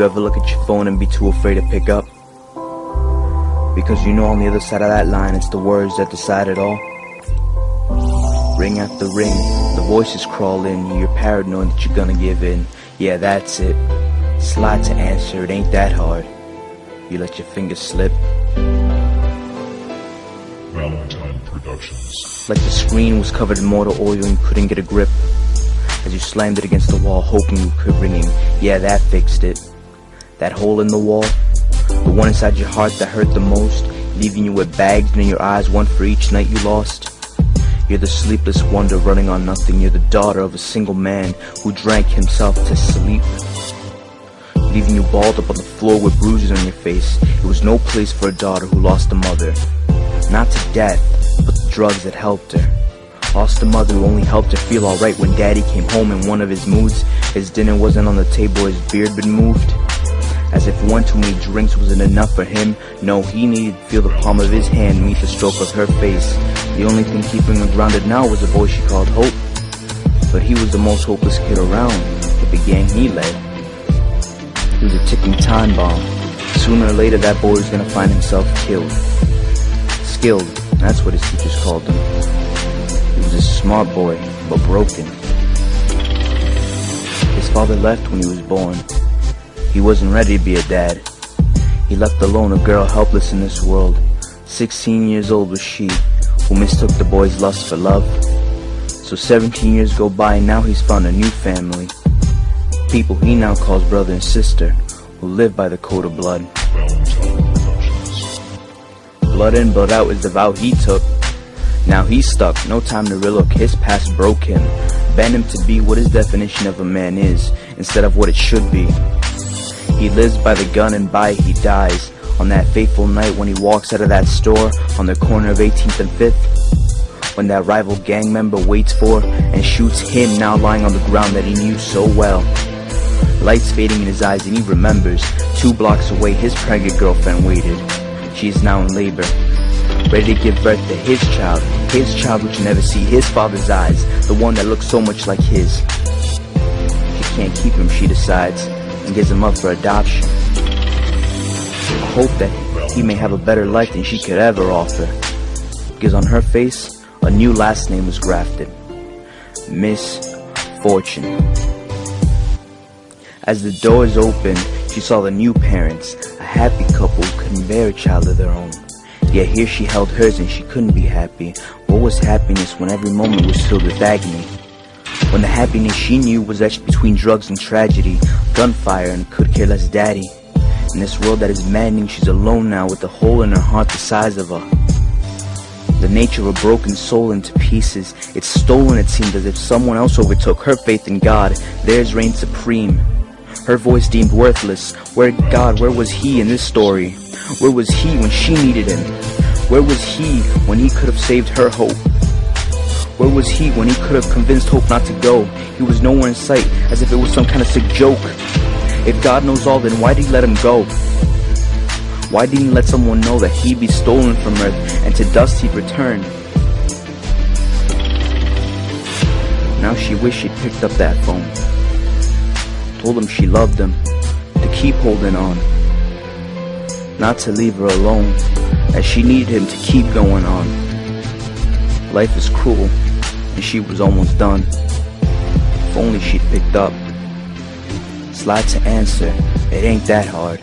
you ever look at your phone and be too afraid to pick up? Because you know on the other side of that line, it's the words that decide it all. Ring after ring, the voices crawl in. You're paranoid that you're gonna give in. Yeah, that's it. Slide to answer, it ain't that hard. You let your fingers slip. Valentine Productions. Like the screen was covered in motor oil and you couldn't get a grip. As you slammed it against the wall, hoping you could ring him. Yeah, that fixed it. That hole in the wall, the one inside your heart that hurt the most, leaving you with bags in your eyes, one for each night you lost. You're the sleepless wonder running on nothing. You're the daughter of a single man who drank himself to sleep, leaving you balled up on the floor with bruises on your face. It was no place for a daughter who lost a mother. Not to death, but the drugs that helped her. Lost a mother who only helped her feel alright when daddy came home in one of his moods. His dinner wasn't on the table, his beard been moved. As if one too many drinks wasn't enough for him. No, he needed to feel the palm of his hand meet the stroke of her face. The only thing keeping her grounded now was a boy she called Hope. But he was the most hopeless kid around, with the gang he led. He was a ticking time bomb. Sooner or later that boy was gonna find himself killed. Skilled, that's what his teachers called him. He was a smart boy, but broken. His father left when he was born. He wasn't ready to be a dad. He left alone a girl helpless in this world. 16 years old was she, who mistook the boy's lust for love. So 17 years go by and now he's found a new family. People he now calls brother and sister, who live by the code of blood. Blood in, blood out is the vow he took. Now he's stuck, no time to relook. His past broke him, banned him to be what his definition of a man is, instead of what it should be. He lives by the gun and by it he dies. On that fateful night when he walks out of that store on the corner of 18th and 5th, when that rival gang member waits for and shoots him now lying on the ground that he knew so well. Lights fading in his eyes and he remembers 2 blocks away his pregnant girlfriend waited. She is now in labor, ready to give birth to his child which will never see his father's eyes, the one that looks so much like his. She can't keep him, she decides, and gives him up for adoption. I hope that he may have a better life than she could ever offer, because on her face a new last name was grafted, Miss Fortune. As the doors opened, she saw the new parents, a happy couple who couldn't bear a child of their own. Yet here she held hers and she couldn't be happy. What was happiness when every moment was filled with agony? When the happiness she knew was etched between drugs and tragedy, gunfire and could care less daddy. In this world that is maddening, she's alone now with a hole in her heart the size of the nature of a broken soul into pieces. It's stolen, it seemed, as if someone else overtook her faith in God. Theirs reigned supreme, her voice deemed worthless. Where God, where was he in this story? Where was he when she needed him? Where was he when he could have saved her hope? Where was he when he could have convinced Hope not to go? He was nowhere in sight, as if it was some kind of sick joke. If God knows all, then why did he let him go? Why didn't he let someone know that he'd be stolen from earth and to dust he'd return? Now she wished she'd picked up that phone, told him she loved him, to keep holding on, not to leave her alone, as she needed him to keep going on. Life is cruel, and she was almost done. If only she'd picked up. Slide to answer, it ain't that hard.